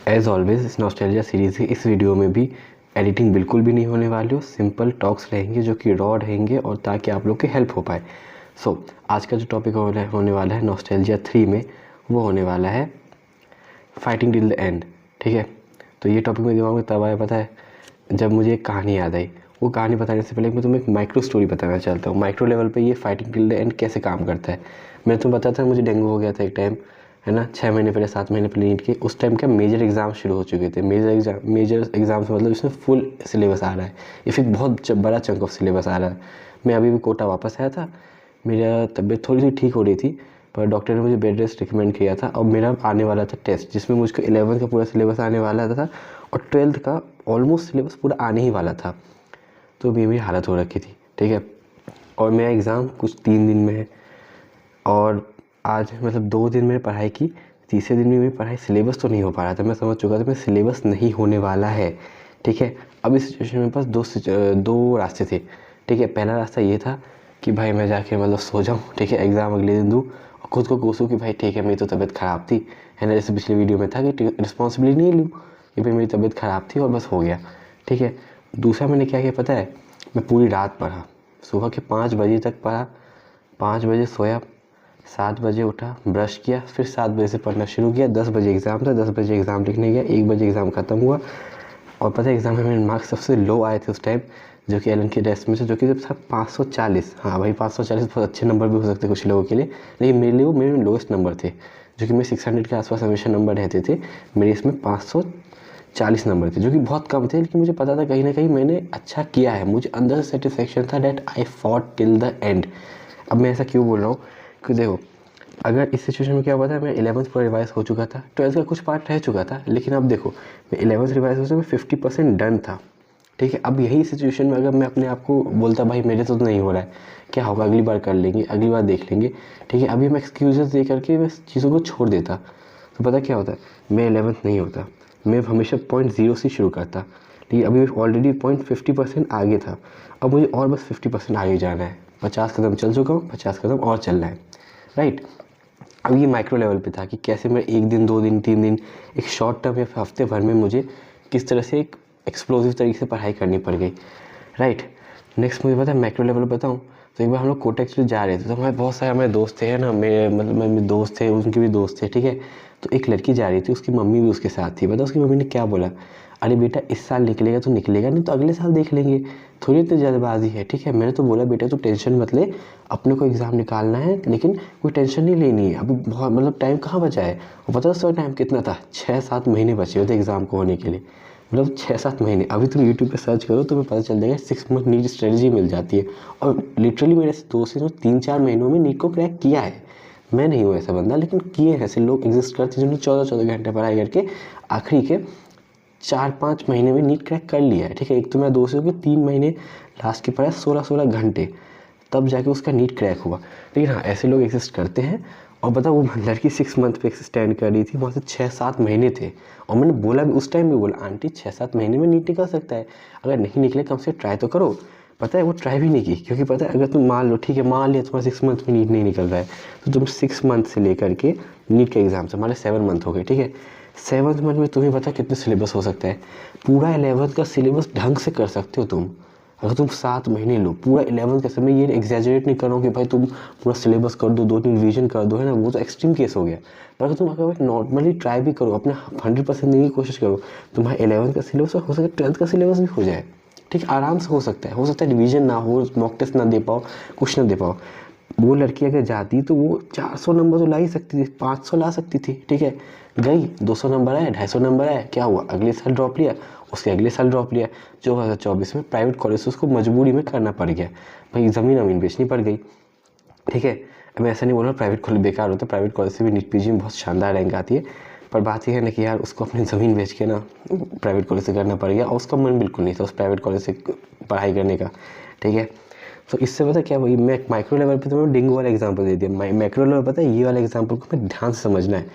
As always इस nostalgia series की इस वीडियो में भी एडिटिंग बिल्कुल भी नहीं होने वाली हो, सिंपल टॉक्स रहेंगे जो कि रॉ रहेंगे और ताकि आप लोग की हेल्प हो पाए। आज का जो टॉपिक होने वाला है नॉस्टैल्जिया 3 में, वो होने वाला है फाइटिंग टिल द एंड। ठीक है, तो ये टॉपिक मेरे दिमाग में तब आया पता है जब मुझे एक कहानी याद आई। वो कहानी बताने से पहले मैं तुम्हें एक माइक्रो स्टोरी बताना चाहता हूँ। माइक्रो लेवल पे ये फाइटिंग टिल द एंड कैसे काम करता है। मैंने तुम्हें बताया था मुझे डेंगू हो गया था एक टाइम, है ना, 6 महीने पहले 7 महीने पहले नीट के। उस टाइम क्या मेजर एग्ज़ाम शुरू हो चुके थे। मेजर एग्ज़ाम से मतलब इसमें फुल सिलेबस आ रहा है या फिर बहुत बड़ा चंक ऑफ सिलेबस आ रहा है। मैं अभी भी कोटा वापस आया था, मेरा तबीयत थोड़ी सी ठीक हो रही थी, पर डॉक्टर ने मुझे बेड रेस्ट रिकमेंड किया था। और मेरा आने वाला था टेस्ट जिसमें मुझको 11th का पूरा सिलेबस आने वाला था और 12th का ऑलमोस्ट सिलेबस पूरा आने ही वाला था। तो मेरी हालत हो रखी थी। ठीक है, और मेरा एग्ज़ाम कुछ 3 दिन में है और आज मतलब 2 दिन मैंने पढ़ाई की, तीसरे दिन भी मेरी पढ़ाई सिलेबस तो नहीं हो पा रहा था। मैं समझ चुका था मेरा सिलेबस नहीं होने वाला है। ठीक है, अब इस सिचुएशन में पास दो रास्ते थे। ठीक है, पहला रास्ता ये था कि भाई मैं जाके मतलब सो जाऊँ, ठीक है, एग्ज़ाम अगले दिन दूँ और खुद को कोसूँ कि भाई ठीक है मेरी तो तबीयत ख़राब थी, है ना, जैसे पिछली वीडियो में था कि रिस्पॉन्सिबिलिटी नहीं लूँ कि भाई मेरी तबीयत ख़राब थी और बस हो गया। ठीक है, दूसरा मैंने क्या किया पता है, मैं पूरी रात पढ़ा, सुबह के 5 बजे तक पढ़ा, 5 बजे सोया, 7 बजे उठा, ब्रश किया, फिर 7 बजे से पढ़ना शुरू किया। 10 बजे एग्ज़ाम था, 10 बजे एग्ज़ाम लिखने गया, 1 बजे एग्ज़ाम ख़त्म हुआ। और पता है एग्ज़ाम में मेरे मार्क्स सबसे लो आए थे उस टाइम, जो कि एलन के टेस्ट में से, जो कि जब था 540। हाँ भाई 540 बहुत अच्छे नंबर भी हो सकते कुछ लोगों के लिए, लेकिन मेरे लिए वो मेरे लोएस्ट नंबर थे, जो कि मेरे 600 के आसपास हमेशा नंबर रहते थे। मेरे इसमें 540 नंबर थे, जो कि बहुत कम थे, लेकिन मुझे पता था कहीं ना कहीं मैंने अच्छा किया है। मुझे अंदर से सेटिस्फेक्शन था that I fought till the end. अब मैं ऐसा क्यों बोल रहा हूँ कि देखो, अगर इस सिचुएशन में क्या हुआ था, मैं 11th पूरा रिवाइज हो चुका था, 12th का कुछ पार्ट रह चुका था, लेकिन अब देखो मैं 11th रिवाइज हो चुका, मैं 50% डन था। ठीक है, अब यही सिचुएशन में अगर मैं अपने आप को बोलता भाई मेरे तो नहीं हो रहा है, क्या होगा, अगली बार कर लेंगे, अगली बार देख लेंगे, ठीक है, अभी मैं एक्सक्यूजेस दे करके मैं चीज़ों को छोड़ देता, तो पता क्या होता, मैं 11th नहीं होता, मैं हमेशा पॉइंट 0 से शुरू करता। लेकिन अभी ऑलरेडी पॉइंट 50% आगे था, अब मुझे और बस 50% आगे जाना है। 50 कदम चल चुका हूँ, 50 कदम और चलना है, राइट। अब ये माइक्रो लेवल पे था कि कैसे मैं 1 दिन 2 दिन 3 दिन एक शॉर्ट टर्म या हफ्ते भर में मुझे किस तरह से एक एक्सप्लोसिव तरीके से पढ़ाई करनी पड़ गई, राइट। नेक्स्ट मुझे पता है मैक्रो लेवल पे बताऊँ, तो एक बार हम लोग कोटा एक्चुअली जा रहे थे, तो हमारे बहुत सारे हमारे दोस्त थे ना, मेरे दोस्त थे, उनके भी दोस्त थे। ठीक है, तो एक लड़की जा रही थी, उसकी मम्मी भी उसके साथ थी। पता उसकी मम्मी ने क्या बोला, अरे बेटा इस साल निकलेगा तो निकलेगा, नहीं तो अगले साल देख लेंगे, थोड़ी इतनी जल्दबाजी है। ठीक है, मैंने तो बोला बेटा तू टेंशन मत ले, अपने को एग्ज़ाम निकालना है, लेकिन कोई टेंशन नहीं लेनी है, अभी बहुत मतलब टाइम कहाँ बचा है। और पता है उसका टाइम कितना था, 6-7 महीने बचे हुए थे एग्ज़ाम को होने के लिए, मतलब 6-7 महीने। अभी तुम यूट्यूब पे सर्च करो तुम्हें पता चल जाएगा 6 मंथ नीट स्ट्रेटजी मिल जाती है। और लिटरली मेरे दोस्त ने 3-4 महीनों में नीट को क्रैक किया है। मैं नहीं हूँ ऐसा बंदा, लेकिन किए हैं ऐसे लोग, एग्जिस्ट करते हैं जिन्होंने 14-14 घंटे पढ़ाई करके आखिरी के 4-5 महीने में नीट क्रैक कर लिया है। ठीक है, एक तो मेरा दोस्त है कि 3 महीने लास्ट के पढ़ा 16-16 घंटे, तब जाके उसका नीट क्रैक हुआ। लेकिन हाँ ऐसे लोग एग्जिस्ट करते हैं। और बता वो लड़की 6 मंथ पे स्टैंड कर रही थी, वहाँ से 6-7 महीने थे। और मैंने बोला भी उस टाइम भी बोला, आंटी 6-7 महीने में नीट निकल सकता है, अगर नहीं निकले कम से ट्राई तो करो। पता है वो ट्राई भी नहीं की, क्योंकि पता है अगर तुम मान लो, ठीक है मान लिया तुम्हारा 6 मंथ में नीट नहीं निकल रहा है, तो तुम 6 मंथ से लेकर के नीट के एग्ज़ाम से हमारे 7 मंथ हो गए। ठीक है, 7th मंथ में तुम्हें पता कितने सिलेबस हो सकता है, पूरा 11th का सिलेबस ढंग से कर सकते हो तुम। अगर तुम 7 महीने लो पूरा 11th का समय, ये एग्जैजरेट नहीं करो कि भाई तुम पूरा सिलेबस कर दो, 2-3 रिवीजन कर दो, है ना, वो तो एक्सट्रीम केस हो गया। पर अगर तुम अगर नॉर्मली ट्राई भी करो, अपने 100% देने की कोशिश करो, तुम्हारा 11th का सिलेबस हो सकता है 12th का सिलेबस भी हो जाए। ठीक, आराम से हो सकता है, रिवीजन ना हो, मॉक टेस्ट ना दे पाओ, कुछ ना दे पाओ। वो लड़की अगर जाती तो वो 400 नंबर तो ला ही सकती थी, 500 ला सकती थी। ठीक है, गई 200 नंबर आया, 250 नंबर आया, क्या हुआ, अगले साल ड्रॉप लिया, उसके अगले साल ड्रॉप लिया। 2024 में प्राइवेट कॉलेज से उसको मजबूरी में करना पड़ गया, भाई ज़मीन अमीन बेचनी पड़ गई। ठीक है, मैं ऐसा नहीं बोल रहा प्राइवेट कॉलेज बेकार होता है, प्राइवेट कॉलेज से भी नीट पीजी में बहुत शानदार रैंक आती है, पर बात यह है ना कि यार उसको अपनी ज़मीन बेच के ना प्राइवेट कॉलेज से करना पड़ गया, और उसका मन बिल्कुल नहीं था उस प्राइवेट कॉलेज से पढ़ाई करने का। ठीक है, तो इससे पता क्या, वही मैं माइक्रो लेवल पे तो मैं डेंगू वाला एग्जांपल दे दिया, मैक्रो लेवल पता है ये वाला एग्जांपल को मैं ध्यान से समझना है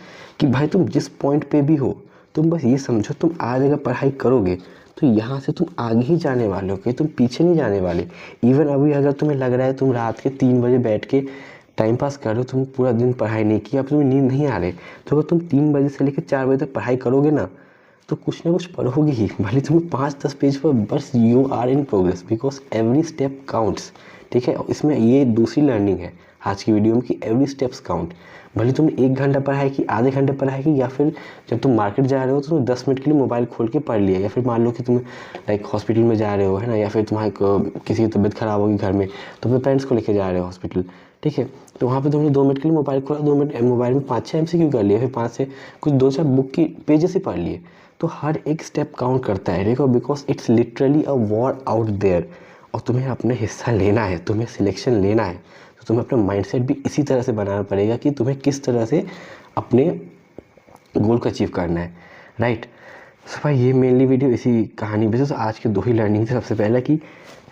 कि भाई तुम जिस पॉइंट पे भी हो, तुम बस ये समझो तुम आज अगर पढ़ाई करोगे तो यहाँ से तुम आगे ही जाने वाले हो, कि तुम पीछे नहीं जाने वाले। इवन अभी अगर तुम्हें लग रहा है तुम रात के 3 बजे बैठ के टाइम पास कर रहे हो, तुम पूरा दिन पढ़ाई नहीं की, अब तुम्हें नींद नहीं आ रही, तो अगर तुम 3 बजे से लेकर 4 बजे तक पढ़ाई करोगे ना, तो कुछ ना कुछ पढ़ोगे ही, भले तुम्हें 5-10 पेज पर, बस you are in progress because every step counts. ठीक है, इसमें ये दूसरी लर्निंग है आज की वीडियो में कि एवरी स्टेप्स काउंट। भले तुमने 1 घंटा पढ़ा है कि आधे घंटे पढ़ा है कि, या फिर जब तुम मार्केट जा रहे हो तो तुम 10 मिनट के लिए मोबाइल खोल के पढ़ लिया, या फिर मान लो कि तुम लाइक हॉस्पिटल में जा रहे हो, है ना, या फिर तुम्हारे किसी की तबीयत ख़राब होगी घर में, तो अपने पेरेंट्स को लेके जा रहे हो हॉस्पिटल। ठीक है, तो वहाँ पे तुमने 2 मिनट के लिए मोबाइल खोला, 2 मिनट मोबाइल में 5-6 MCQ कर लिए, फिर 5 से कुछ 2-4 बुक की पेजेस ही पढ़ लिए। तो हर एक स्टेप काउंट करता है, देखो, because it's literally a war out there. और तुम्हें अपने हिस्सा लेना है, तुम्हें सिलेक्शन लेना है, तो तुम्हें अपना माइंडसेट भी इसी तरह से बनाना पड़ेगा कि तुम्हें किस तरह से अपने गोल को अचीव करना है, राइट। सो भाई ये मेनली वीडियो इसी कहानी पे। तो आज के 2 ही लर्निंग थे। सबसे पहला कि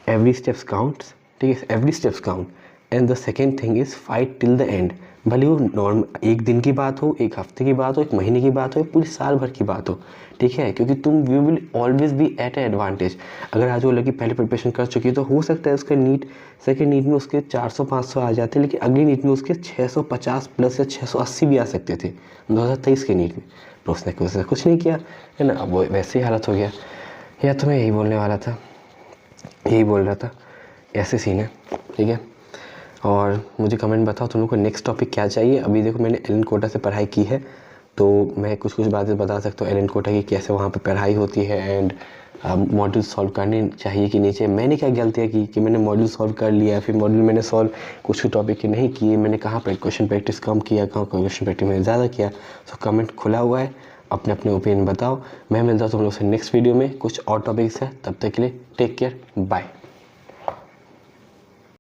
एवरी स्टेप्स काउंट्स, ठीक है, every steps count. And the second thing is fight till the end. भले वो नॉर्मल 1 दिन की बात हो, 1 हफ्ते की बात हो, 1 महीने की बात हो, या पूरी साल भर की बात हो, ठीक है, क्योंकि तुम you will always be at a advantage. अगर आज वो लड़की पहले प्रिपरेशन कर चुकी है तो हो सकता है उसका नीट सेकेंड नीट में उसके 400-500 आ जाते, लेकिन अगली नीट में उसके 650 प्लस या 680 भी आ सकते थे 2023 के नीट में। तो उसने कुछ नहीं किया, है ना, अब वो वैसे ही हालत हो गया। या तो मैं यही बोलने वाला था, यही बोल रहा था, ऐसे सीन है, ठीक है। और मुझे कमेंट बताओ तुम लोग को नेक्स्ट टॉपिक क्या चाहिए। अभी देखो मैंने एलन कोटा से पढ़ाई की है, तो मैं कुछ बातें बता सकता हूँ एलन कोटा की, कैसे वहाँ पे पढ़ाई होती है, एंड मॉड्यूल सॉल्व करने चाहिए कि नहीं चाहिए। मैंने क्या गलतियाँ की कि मैंने मॉड्यूल सॉल्व कर लिया, फिर मॉड्यूल मैंने सॉल्व कुछ टॉपिक के नहीं किए, मैंने कहाँ पर क्वेश्चन प्रैक्टिस कम किया, कहाँ क्वेश्चन प्रैक्टिस मैंने ज़्यादा किया। सो कमेंट खुला हुआ है, अपने अपने ओपिनियन बताओ। मैं मिलता हूँ तुम लोग से नेक्स्ट वीडियो में कुछ और टॉपिक्स है। तब तक के लिए टेक केयर, बाय।